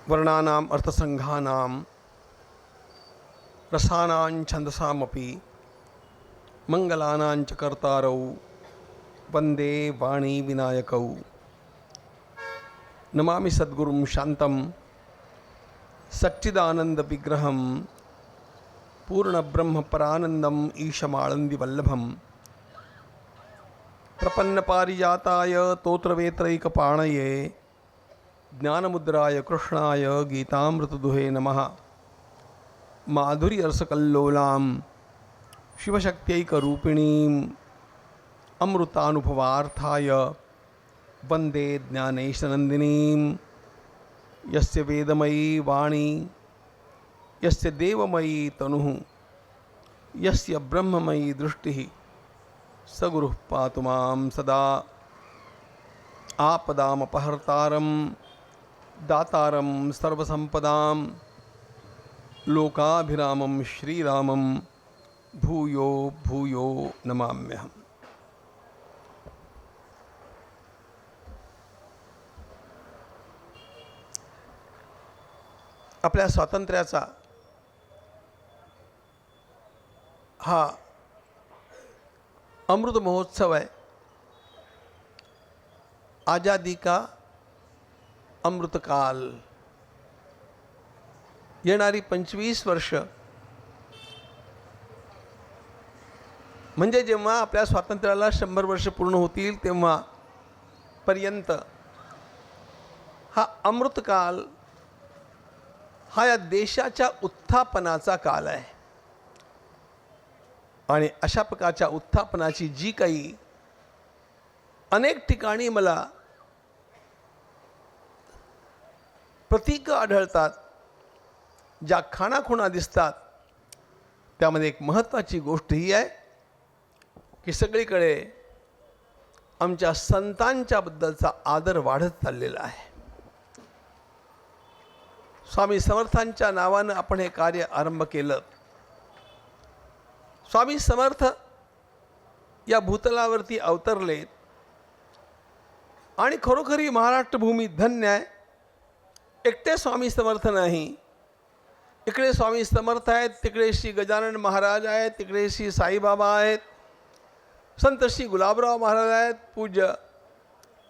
वर्णानाम् अर्थसंघानां रसानां छन्दसामपि मंगलानां च कर्तारौ वंदे वाणी विनायकौ। नमामि सद्गुरुं शान्तं सच्चिदानंद विग्रहं पूर्णब्रह्मपरानन्दम् ईशमाळन्दिवल्लभं। प्रपन्नपारिजाताय तोत्रवेत्रैकपाणये ज्ञानमुद्राय कृष्णाय गीतामृतदुहे नमः। माधुर्यरसकल्लोलां शिवशक्त्यैकरूपिणीम् अमृतानुभवार्थाय वन्दे ज्ञानेशनन्दिनीं। यस्य वेदमयी वाणी यस्य देवमयी तनुः यस्य ब्रह्ममयी दृष्टिः स गुरुः पातु मां सदा। आपदामपहर्तारं दातारं सर्वसंपदां लोकाभिरामं श्रीरामं भूयो भूयो नमाम्यहम्। आपल्या स्वातंत्र्याचा हा अमृत महोत्सव आहे। आजादी का अमृतकाल। येणारी 25 वर्ष म्हणजे जेव्हा आपल्या स्वातंत्र्याला 100 वर्ष पूर्ण होतील तेव्हा पर्यंत हा अमृतकाल हा या देशाच्या उत्थापनाचा काल आहे। आणि अशा प्रकारच्या उत्थापनाची जी काही अनेक ठिकाणी मला प्रतीक आढळतात, ज्या खाणाखुणा दिसतात, त्यामध्ये एक महत्त्वाची गोष्ट ही आहे की सगळीकडे आमच्या संतांच्या बद्दलचा आदर वाढत चाललेला आहे। स्वामी समर्थांच्या नावानं आपण हे कार्य आरंभ केलं। स्वामी समर्थ या भूतलावरती अवतरले आणि खरोखरी महाराष्ट्र भूमी धन्य आहे। एकटे स्वामी समर्थ नाही, इकडे स्वामी समर्थ आहेत, तिकडे श्री गजानन महाराज आहेत, तिकडे श्री साईबाबा आहेत, संत श्री गुलाबराव महाराज आहेत, पूज्य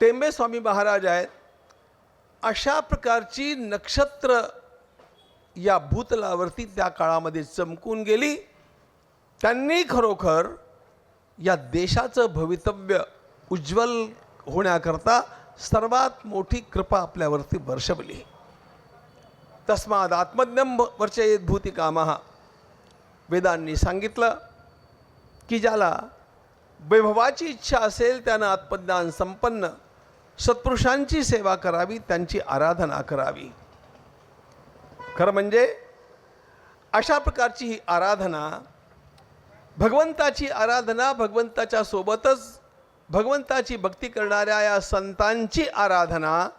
टेंबे स्वामी महाराज आहेत। अशा प्रकारची नक्षत्र या भूतलावरती त्या काळामध्ये चमकून गेली। त्यांनी खरोखर या देशाचं भवितव्य उज्ज्वल होण्याकरता सर्वात मोठी कृपा आपल्यावरती वर्षवली। तस्माद आत्मज्ञं वर्चयेत् भूतिकामः। वेदांनी सांगितलं की ज्याला वैभवाची इच्छा असेल त्यानं आत्मज्ञान संपन्न सत्पुरुषांची सेवा करावी, त्यांची आराधना करावी। खरं म्हणजे अशा प्रकारची ही आराधना, भगवंताची आराधना, भगवंताच्या सोबतच भगवंताची भक्ती करणाऱ्या या संतांची आराधना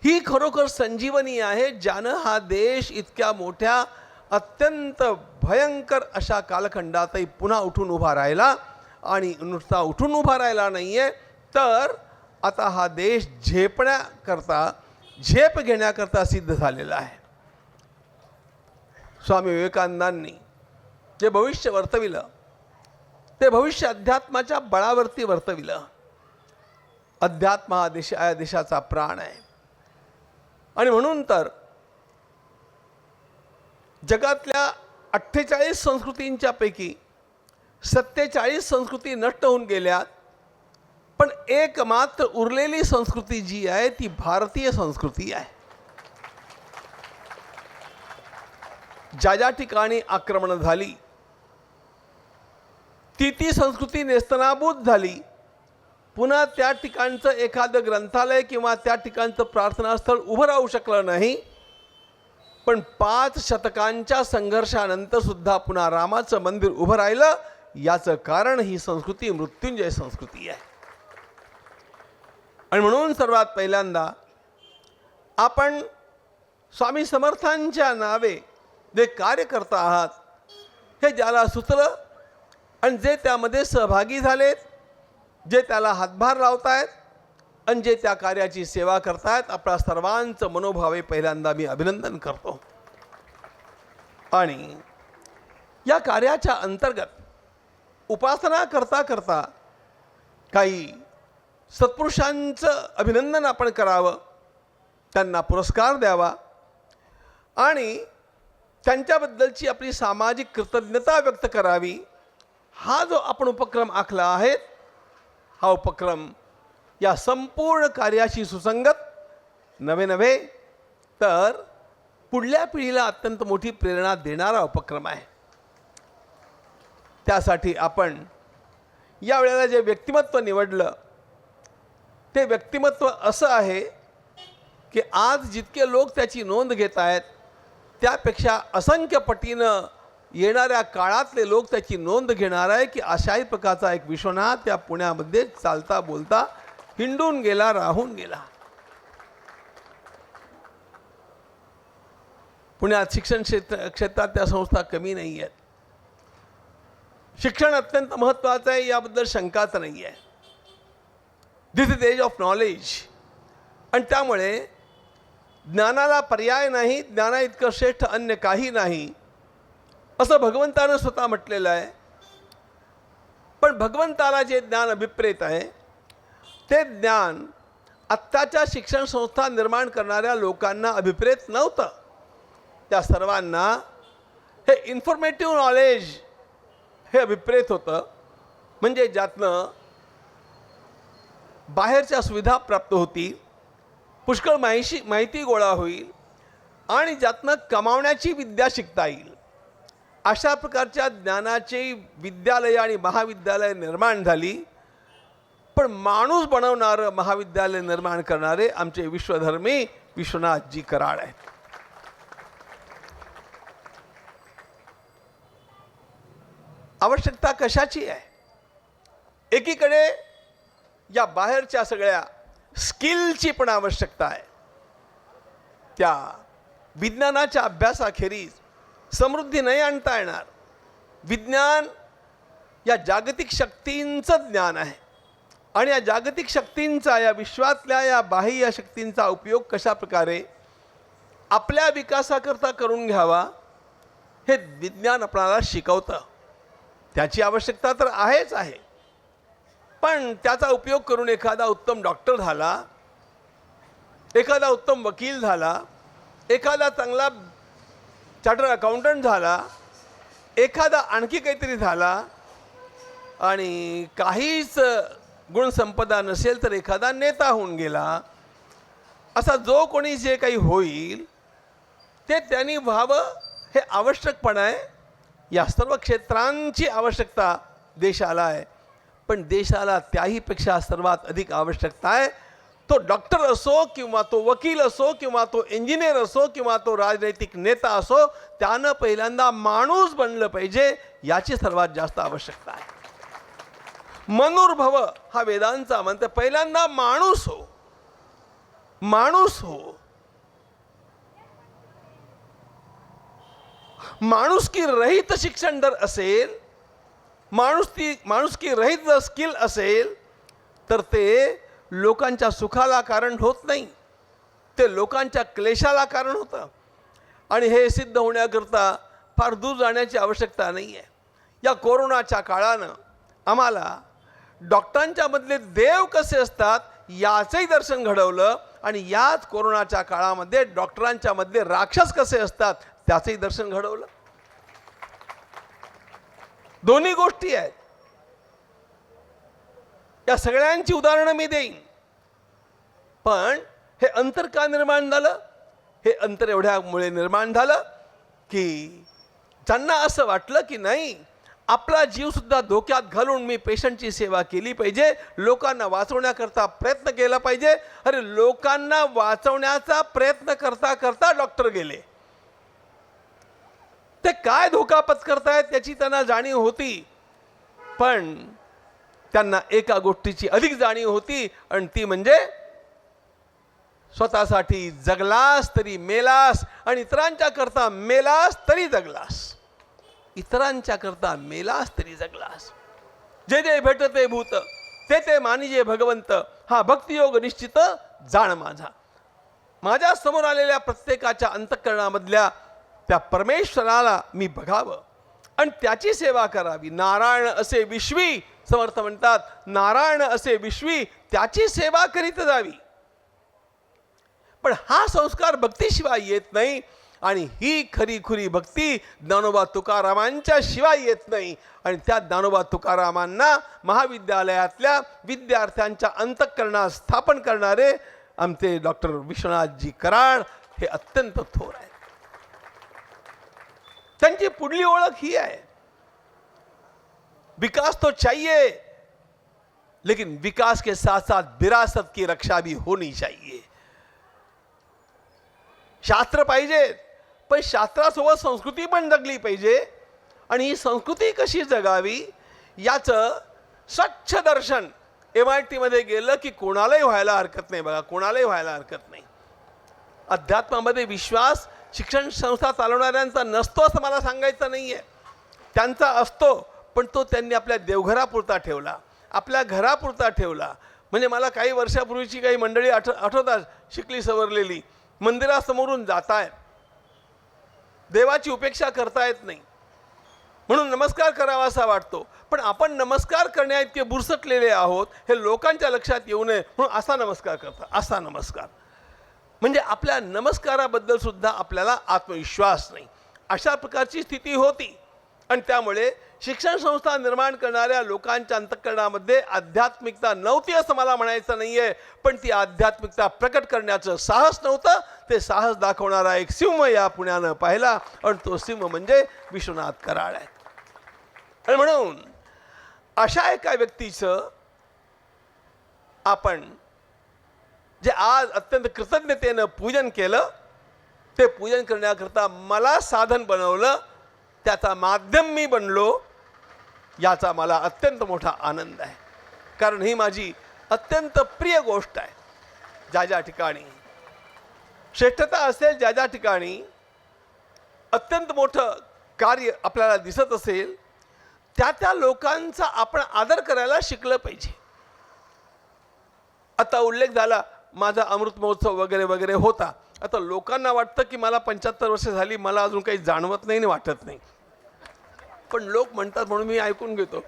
ही खरोखर संजीवनी आहे, ज्यानं हा देश इतक्या मोठ्या अत्यंत भयंकर अशा कालखंडातही पुन्हा उठून उभा राहिला। आणि नुसता उठून उभा राहिला नाहीये, तर आता हा देश झेप घेण्याकरता सिद्ध झालेला आहे। स्वामी विवेकानंदांनी जे भविष्य वर्तविलं ते भविष्य अध्यात्माच्या बळावरती वर्तविलं। अध्यात्म हा या देशाचा प्राण आहे। आणि म्हणून तर जगातल्या 48 संस्कृतींच्या पैकी 47 संस्कृती नष्ट होऊन गेल्या, पण एकमात्र उरलेली संस्कृती जी आहे ती भारतीय संस्कृती आहे। ज्या ज्या ठिकाणी आक्रमण झाली ती संस्कृती नेस्तनाबूत झाली। पुन्हा त्या ठिकाणचं एखादं ग्रंथालय किंवा त्या ठिकाणचं प्रार्थनास्थळ उभं राहू शकलं नाही। पण 5 शतकांच्या संघर्षानंतर सुद्धा पुन्हा रामाचं मंदिर उभं राहिलं। याचं कारण ही संस्कृती मृत्युंजय संस्कृती आहे। आणि म्हणून सर्वात पहिल्यांदा आपण स्वामी समर्थांच्या नावे जे कार्य करता आहात हे ज्याला सुचलं आणि जे त्यामध्ये सहभागी झालेत, जे त्याला हातभार लावतायत, आणि जे त्या कार्याची सेवा करतायत आपल्या सर्वांचं मनोभावे पहिल्यांदा मी अभिनंदन करतो. आणि या कार्याच्या अंतर्गत उपासना करता करता काही सत्पुरुषांचं अभिनंदन आपण करावं, त्यांना पुरस्कार द्यावा आणि त्यांच्याबद्दलची आपली सामाजिक कृतज्ञता व्यक्त करावी. हा जो आपण उपक्रम आखला आहे, हा उपक्रम या संपूर्ण कार्याशी सुसंगत नव्हे तर पुढल्या पिढीला अत्यंत मोठी प्रेरणा देणारा उपक्रम आहे. त्यासाठी आपण या वेळेला जे व्यक्तिमत्व निवडलं ते व्यक्तिमत्व असं आहे की आज जितके लोक त्याची नोंद घेत आहेत त्यापेक्षा असंख्य पटीनं येणाऱ्या काळातले लोक त्याची नोंद घेणार आहे की अशाही प्रकारचा एक विश्वनाथ त्या पुण्यामध्ये चालता बोलता हिंडून गेला, राहून गेला. पुण्यात शिक्षण क्षेत्रात त्या संस्था कमी नाही आहेत. शिक्षण अत्यंत महत्त्वाचं आहे, याबद्दल शंकाच नाही आहे. दिस इज एज ऑफ नॉलेज. आणि त्यामुळे ज्ञानाला पर्याय नाही, ज्ञाना इतकं श्रेष्ठ अन्य काही नाही असं भगवंतानं स्वतः म्हटलेलं आहे. पण भगवंताला जे ज्ञान अभिप्रेत आहे ते ज्ञान आत्ताच्या शिक्षण संस्था निर्माण करणाऱ्या लोकांना अभिप्रेत नव्हतं. त्या सर्वांना हे इन्फॉर्मेटिव्ह नॉलेज हे अभिप्रेत होतं, म्हणजे ज्यातनं बाहेरच्या सुविधा प्राप्त होतील, पुष्कळ माहिती गोळा होईल आणि ज्यातनं कमावण्याची विद्या शिकता येईल. अशा प्रकारच्या ज्ञानाची विद्यालय आणि महाविद्यालय निर्माण झाली. पण माणूस बनवणारं महाविद्यालय निर्माण करणारे आमचे विश्वधर्मी विश्वनाथजी कराड आहेत. आवश्यकता कशाची आहे? एकीकडे या बाहेरच्या सगळ्या स्किलची पण आवश्यकता आहे. त्या विज्ञानाच्या अभ्यासाखेरीज समृद्धी नाही आणता येणार. विज्ञान या जागतिक शक्तींचं ज्ञान आहे आणि या जागतिक शक्तींचा, या विश्वातल्या या बाह्य शक्तींचा उपयोग कशा प्रकारे आपल्या विकासाकरता करून घ्यावा हे विज्ञान आपल्याला शिकवतं. त्याची आवश्यकता तर आहेच आहे. पण त्याचा उपयोग करून एखादा उत्तम डॉक्टर झाला, एखादा उत्तम वकील झाला, एखादा चांगला चार्टर्ड अकाउंटंट झाला, एखादा आणखी काहीतरी झाला आणि काहीच गुणसंपदा नसेल तर एखादा नेता होऊन गेला. असा जो कोणी जे काही होईल ते त्यांनी व्हावं हे आवश्यकपण आहे. या सर्व क्षेत्रांची आवश्यकता देशाला आहे. पण देशाला त्याहीपेक्षा सर्वात अधिक आवश्यकता आहे तो डॉक्टर असो किंवा तो वकील असो किंवा तो इंजिनियर असो किंवा तो राजनैतिक नेता असो, त्यानं पहिल्यांदा माणूस बनलं पाहिजे, याची सर्वात जास्त आवश्यकता आहे. मनुर्भव हा वेदांचा मंत्र. पहिल्यांदा माणूस हो, माणूस हो. माणुसकी रहित शिक्षण जर असेल, माणुसकी रहित जर स्किल असेल तर ते लोकांच्या सुखाला कारण होत नाही, ते लोकांच्या क्लेशाला कारण होतं. आणि हे सिद्ध होण्याकरता फार दूर जाण्याची आवश्यकता नाही आहे. या कोरोनाच्या काळानं आम्हाला डॉक्टरांच्या मधले देव कसे असतात याचंही दर्शन घडवलं आणि याच कोरोनाच्या काळामध्ये डॉक्टरांच्या मधले राक्षस कसे असतात त्याचंही दर्शन घडवलं. दोन्ही गोष्टी आहेत. या सगळ्यांची उदाहरणं मी देईन. पण हे अंतर का निर्माण झालं? हे अंतर एवढ्यामुळे निर्माण झालं की ज्यांना असं वाटलं की नाही, आपला जीव सुद्धा धोक्यात घालून मी पेशंटची सेवा केली पाहिजे, लोकांना वाचवण्याकरता प्रयत्न केला पाहिजे. अरे लोकांना वाचवण्याचा प्रयत्न करता करता डॉक्टर गेले. ते काय धोका पत्करतायत त्याची त्यांना जाणीव होती, पण त्यांना एका गोष्टीची अधिक जाणीव होती आणि ती म्हणजे स्वतःसाठी जगलास तरी मेलास आणि इतरांच्या करता मेलास तरी जगलास. इतरांच्या करता मेलास तरी जगलास. जे जे भेटते भूत ते ते मानिजे भगवंत, हा भक्तियोग निश्चित जाण माझा. माझ्या समोर आलेल्या प्रत्येकाच्या अंतःकरणामधल्या त्या परमेश्वराला मी बघावं आणि त्याची सेवा करावी. नारायण असे विश्वी, समर्थ म्हणतात, नारायण असे विश्वी त्याची सेवा करीत जावी. पण हा संस्कार भक्तीशिवाय येत नाही आणि ही खरी खुरी भक्ती ज्ञानोबा तुकारामांच्या शिवाय येत नाही. आणि त्या ज्ञानोबा तुकारामांना महाविद्यालयातल्या विद्यार्थ्यांच्या अंतःकरणात स्थापन करणारे आमचे डॉक्टर विश्वनाथजी कराड हे अत्यंत थोर आहेत. त्यांची पुढली ओळख ही आहे, विकास तो चाहिए लेकिन विकास के साथ साथ विरासत की रक्षा भी होनी चाहिए. शास्त्र पाहिजे पण शास्त्रासोबत संस्कृती पण जगली पाहिजे. आणि ही संस्कृती कशी जगावी याचं स्वच्छ दर्शन MIT मध्ये गेलं की कोणालाही व्हायला हरकत नाही. बघा, कोणालाही व्हायला हरकत नाही. अध्यात्मामध्ये विश्वास शिक्षण संस्था चालवणाऱ्यांचा नसतो असं मला सांगायचं नाही आहे. त्यांचा असतो, पण तो त्यांनी आपल्या देवघरापुरता ठेवला, आपल्या घरापुरता ठेवला. म्हणजे मला काही वर्षापूर्वीची काही मंडळी आठवतात, शिकली सवरलेली, मंदिरासमोरून जातायत, देवाची उपेक्षा करता येत नाही म्हणून नमस्कार करावा असा वाटतो. पण आपण नमस्कार करण्या इतके बुरसटलेले आहोत हे लोकांच्या लक्षात येऊ नये म्हणून असा नमस्कार करता, असा नमस्कार. म्हणजे आपल्या नमस्काराबद्दल सुद्धा आपल्याला आत्मविश्वास नाही. अशा प्रकारची स्थिती होती. आणि त्यामुळे शिक्षण संस्था निर्माण करणाऱ्या लोकांच्या अंतःकरणामध्ये आध्यात्मिकता नव्हती असं मला म्हणायचं नाही आहे, पण ती आध्यात्मिकता प्रकट करण्याचं साहस नव्हतं. ते साहस दाखवणारा एक सिंह या पुण्यानं पाहिला आणि तो सिंह म्हणजे विश्वनाथ कराड आहे. आणि म्हणून अशा एका व्यक्तीचं आपण जे आज अत्यंत कृतज्ञतेनं पूजन केलं, ते पूजन करण्याकरता मला साधन बनवलं, त्याचा माध्यम मी बनलो, याचा मला अत्यंत मोठा आनंद आहे. कारण ही माझी अत्यंत प्रिय गोष्ट आहे. ज्या ज्या ठिकाणी श्रेष्ठता असेल, ज्या ज्या ठिकाणी अत्यंत मोठं कार्य आपल्याला दिसत असेल, त्या त्या लोकांचा आपण आदर करायला शिकलं पाहिजे. आता उल्लेख झाला माझा अमृत महोत्सव वगैरे वगैरे होता. आता लोकांना वाटतं की मला 75 वर्ष झाली, मला अजून काही जाणवत नाही आणि वाटत नाही. पण लोक म्हणतात म्हणून मी ऐकून घेतो.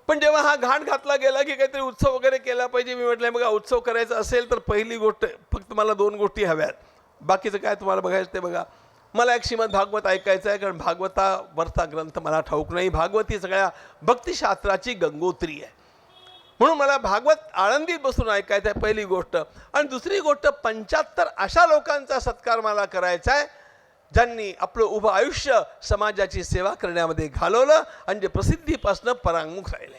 पण जेव्हा हा घाट घातला गेला की काहीतरी उत्सव वगैरे केला पाहिजे, मी म्हटलं बघा, उत्सव करायचा असेल तर पहिली गोष्ट फक्त मला 2 गोष्टी हव्यात, बाकीचं काय तुम्हाला बघायचं ते बघा. मला एक श्रीमद भागवत ऐकायचं आहे, कारण भागवतावरचा ग्रंथ मला ठाऊक नाही. भागवत ही सगळ्या भक्तिशास्त्राची गंगोत्री आहे म्हणून मला भागवत आळंदीत बसून ऐकायचं आहे, पहिली गोष्ट. आणि दुसरी गोष्ट 75 अशा लोकांचा सत्कार मला करायचा आहे ज्यांनी आपलं उभं आयुष्य समाजाची सेवा करण्यामध्ये घालवलं आणि जे प्रसिद्धीपासून परांगमुख राहिले.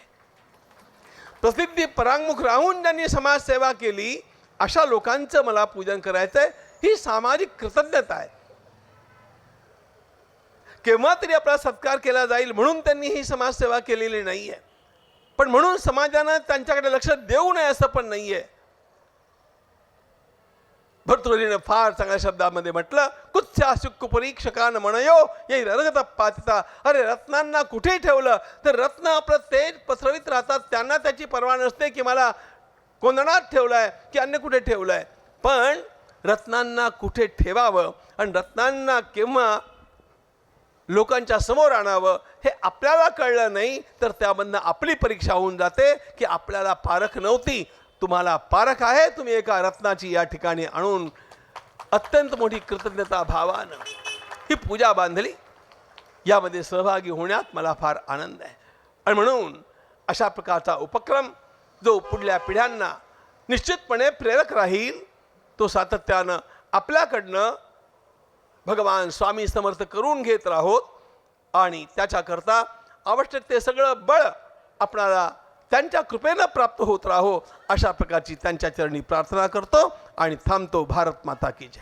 प्रसिद्धी परांगमुख राहून ज्यांनी समाजसेवा केली अशा लोकांचं मला पूजन करायचं आहे. ही सामाजिक कृतज्ञता आहे. केव्हा तरी आपला सत्कार केला जाईल म्हणून त्यांनी ही समाजसेवा केलेली नाही आहे, पण म्हणून समाजानं त्यांच्याकडे लक्ष देऊ नये असं पण नाही आहे. भर्तृहरीनं फार चांगल्या शब्दामध्ये म्हटलं, कुत्स्यासुक्कु परीक्षकान म्हणयो ये रगत पातिता. अरे, रत्नांना कुठे ठेवलं तर रत्न आपलं तेज पसरवित राहतात, त्यांना त्याची पर्वा नसते की मला कोंदणात ठेवलंय की अन्य कुठे ठेवलंय. पण रत्नांना कुठे ठेवावं आणि रत्नांना केव्हा लोकांच्या समोर आणावं हे आपल्याला कळलं नाही तर त्यामधनं आपली परीक्षा होऊन जाते की आपल्याला पारख नव्हती. तुम्हाला पारख आहे. तुम्ही एका रत्नाची या ठिकाणी आणून अत्यंत मोठी कृतज्ञता भावानं ही पूजा बांधली. यामध्ये सहभागी होण्यात मला फार आनंद आहे. आणि म्हणून अशा प्रकारचा उपक्रम जो पुढल्या पिढ्यांना निश्चितपणे प्रेरक राहील, तो सातत्यानं आपल्याकडनं भगवान स्वामी समर्थ करून घेत राहोत आणि त्याच्याकरता आवश्यक ते सगळं बळ आपणाला त्यांच्या कृपेनं प्राप्त होत राहो अशा प्रकारची त्यांच्या चरणी प्रार्थना करतो आणि थांबतो. भारत माता की जय.